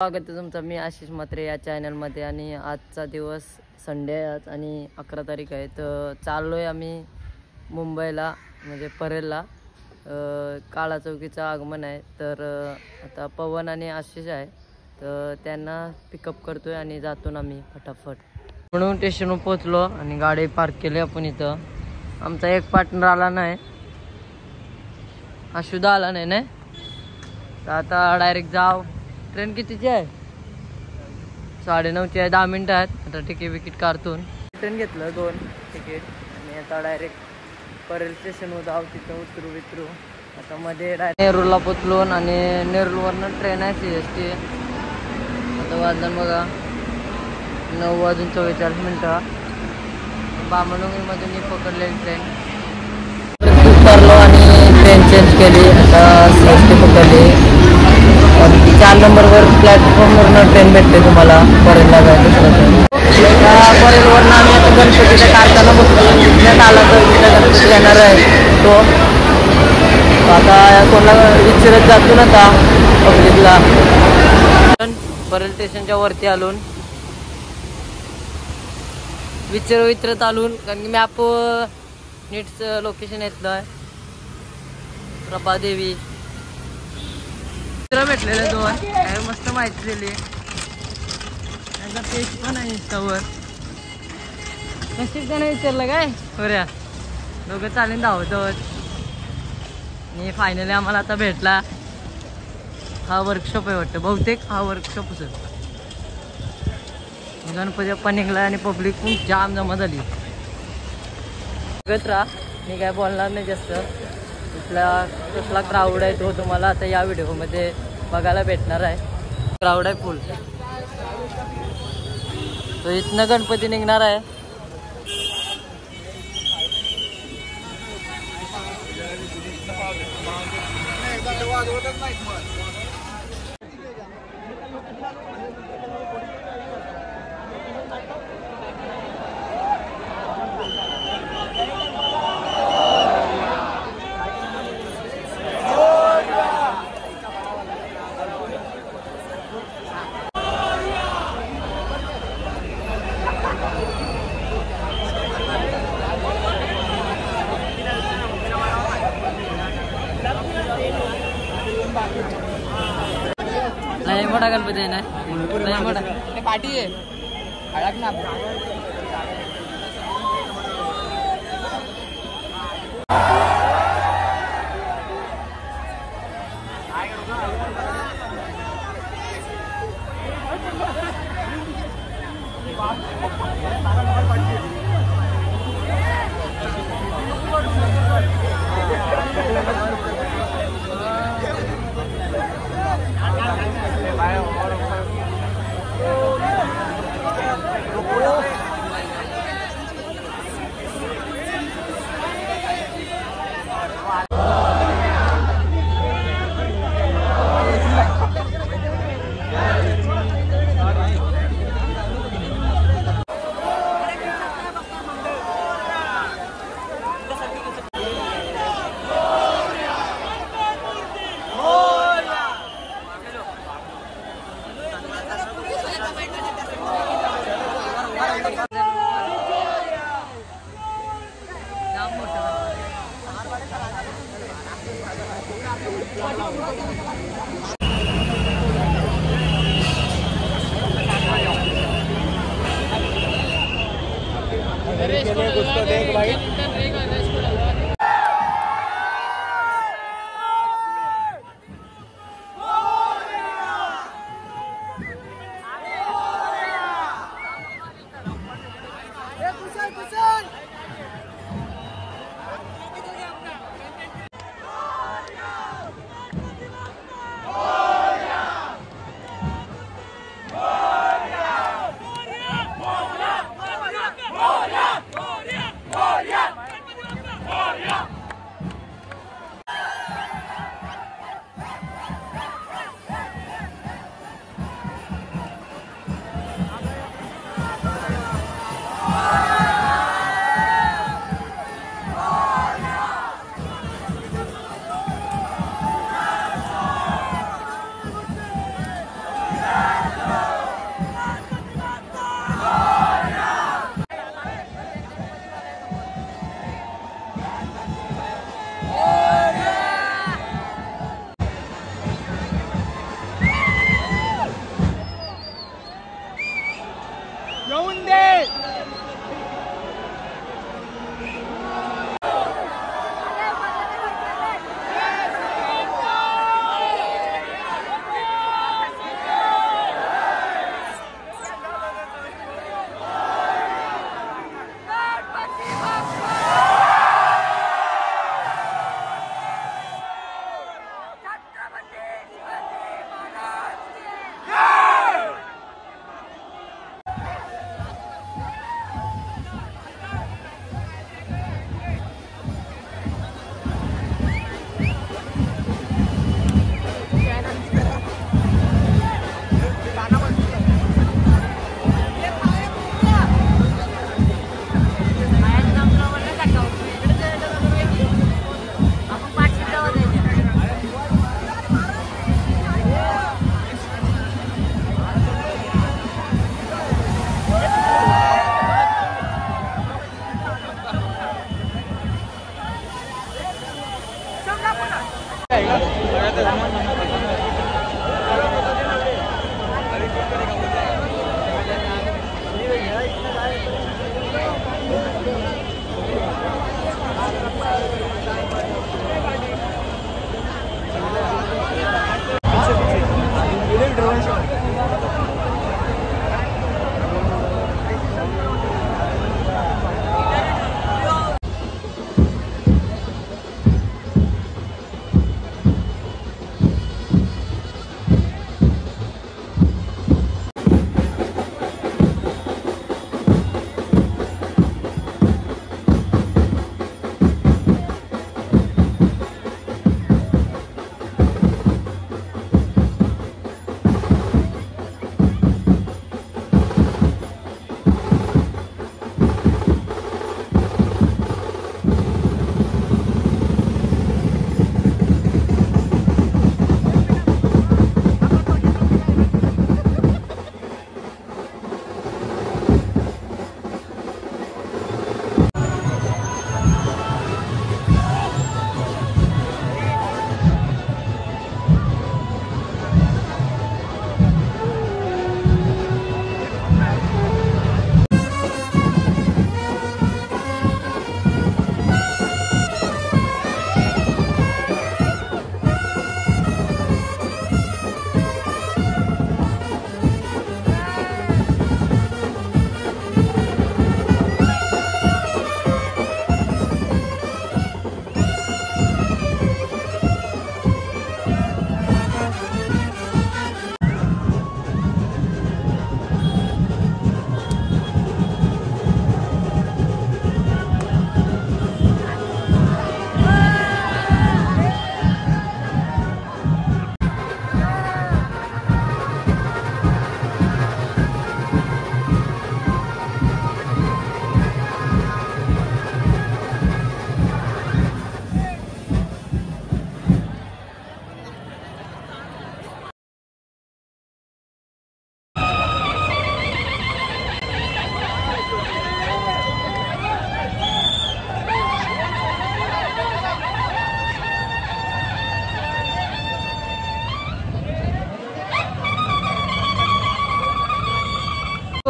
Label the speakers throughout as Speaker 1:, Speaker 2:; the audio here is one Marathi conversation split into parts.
Speaker 1: स्वागत आहे तुमचं. मी आशिष म्हात्रे या चॅनलमध्ये. आणि आजचा दिवस संडे आहे आणि 11 तारीख आहे. तर चाललो आहे आम्ही मुंबईला, म्हणजे परेलला. काळा चौकीचं आगमन आहे. तर आता पवन आणि आशिष आहे, तर त्यांना पिकअप करतोय आणि जातो ना मी फटाफट. म्हणून स्टेशनवर पोचलो आणि गाडी पार्क केली आपण इथं. आमचा एक पार्टनर आला नाही, हा सुद्धा आला नाही ना. तर आता डायरेक्ट जाव. ट्रेन कितीची आहे? 9:30ची आहे. 10 मिनटं आहेत. आता तिकीट काढतून ट्रेन घेतलं 2 तिकीट आणि आता डायरेक्ट परेल स्टेशनवर जाऊ. तिथं उतरू. आता मध्ये डायरेक्ट नेरूरला पोचलो आणि नेरूरवरनं ट्रेन आहे CST. आता वाजलं बघा 9:44 बामणुंगीमधून पकडलेली ट्रेन. उतरलो आणि ट्रेन चेंज केली. आता CST पकडली. 4 नंबरवर प्लॅटफॉर्मवरनं ट्रेन भेटते तुम्हाला परेलला जायचं. त्या परेलवरनं आम्ही आता गणपतीच्या कारखाना बघतो. तिथल्यात आला तर तिथल्या गणपती येणार आहे तो. आता कोणाला विचारत जातो ना आता पब्लिकला. परेल स्टेशनच्या वरती आलून विचारत आलून, कारण की मॅप नीटचं लोकेशन येतलं आहे. प्रभादेवी भेटलेले 2 मस्त माहिती दिली. त्याचा पेज पण आहे इंस्टावर. नशीब त्याने विचारलं काय बऱ्या दोघं चालेल धावत. आणि फायनली आम्हाला आता भेटला. हा वर्कशॉप आहे वाटतं, बहुतेक हा वर्कशॉप असेल. गणपती पण निघला आणि पब्लिक खूप जाम जमा झाली. बघत राहा, मी काय बोलणार नाही जास्त. कसला क्राऊड आहे तो तुम्हाला आता या व्हिडिओमध्ये बघायला भेटणार आहे. क्राऊड आहे फुल. तो इथनं गणपती निघणार आहे. लय मोठा गणपती आहे ना, लय मोठा पाठी आहे. अडक ना देख भाई. Yeah!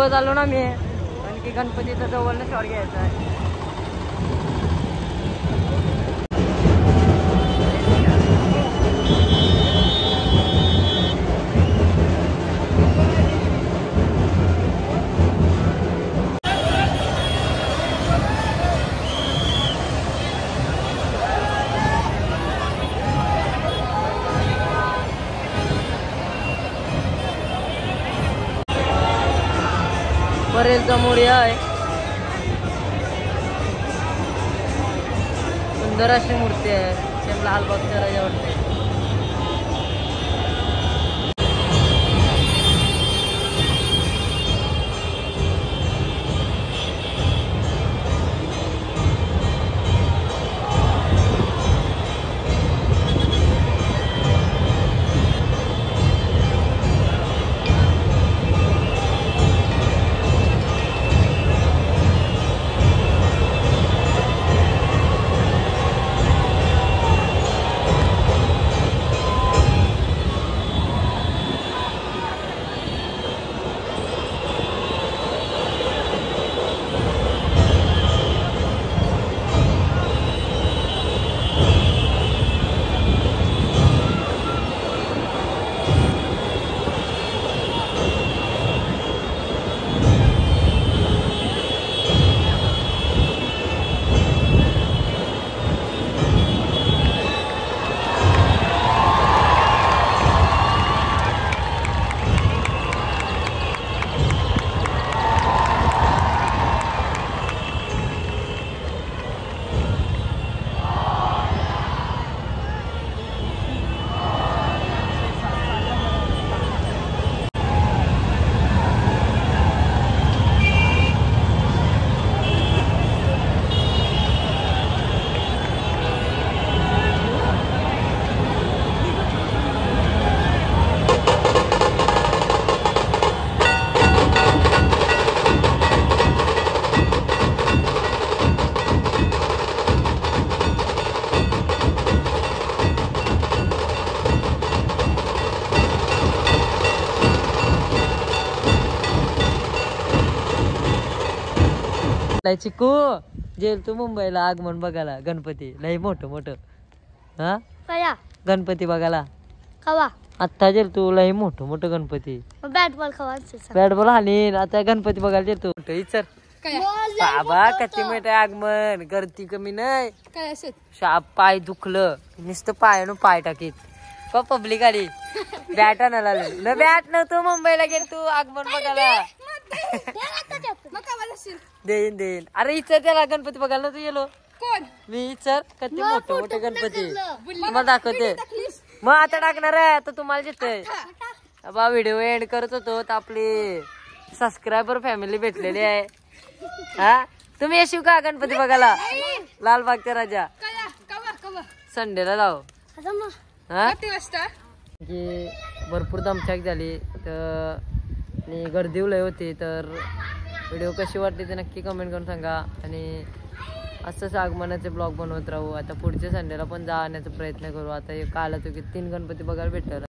Speaker 1: आलो ना मी, कारण की गणपतीचा जवळ शॉट घ्यायचा आहे. परेलचा मोर्या आहे, सुंदर अशी मूर्ती आहे. सेम लालबागच्या राजा वाटते. चिकू जेल तू मुंबईला आगमन बघायला गणपती लय मोठं मोठं. हा
Speaker 2: कया
Speaker 1: गणपती बघायला
Speaker 2: कवा
Speaker 1: आत्ता जेल तू लय मोठं मोठं गणपती.
Speaker 2: बॅट बॉल खवा
Speaker 1: बॅट बॉल हानी आता गणपती बघायला जेल तू सर बाबा किती मिनिट आगमन गर्दी कमी नाही.
Speaker 2: काय असेल
Speaker 1: शाप पाय दुखलं नुसतं पायानं पाय टाकीत पब्लिक आली बॅट आणायला न बॅट नव्हतं मुंबईला गेल तू आगमन बघायला. देईन देईन अरे इचर त्याला गणपती बघायला नव्हतं गेलो
Speaker 2: कोण
Speaker 1: मी इचर किती मोठे मोठे गणपती तुम्हाला दाखवते. मग आता टाकणार आहे आता तुम्हाला जिथं बा व्हिडिओ एंड करत होतो तर आपली सबस्क्रायबर फॅमिली भेटलेली आहे. हा तुम्ही येशील का गणपती बघायला लालबागच्या राजा संडेला जाऊ. हा भरपूर दमछाक झाली तर आणि गर्दी लय होती. तर व्हिडिओ कशी वाटली ते नक्की कमेंट करून सांगा आणि असंच आगमनाचे ब्लॉग बनवत राहू. आता पुढच्या संडेला पण जाण्याचा प्रयत्न करू. आता काल तो की 3 गणपती बघायला भेटलं.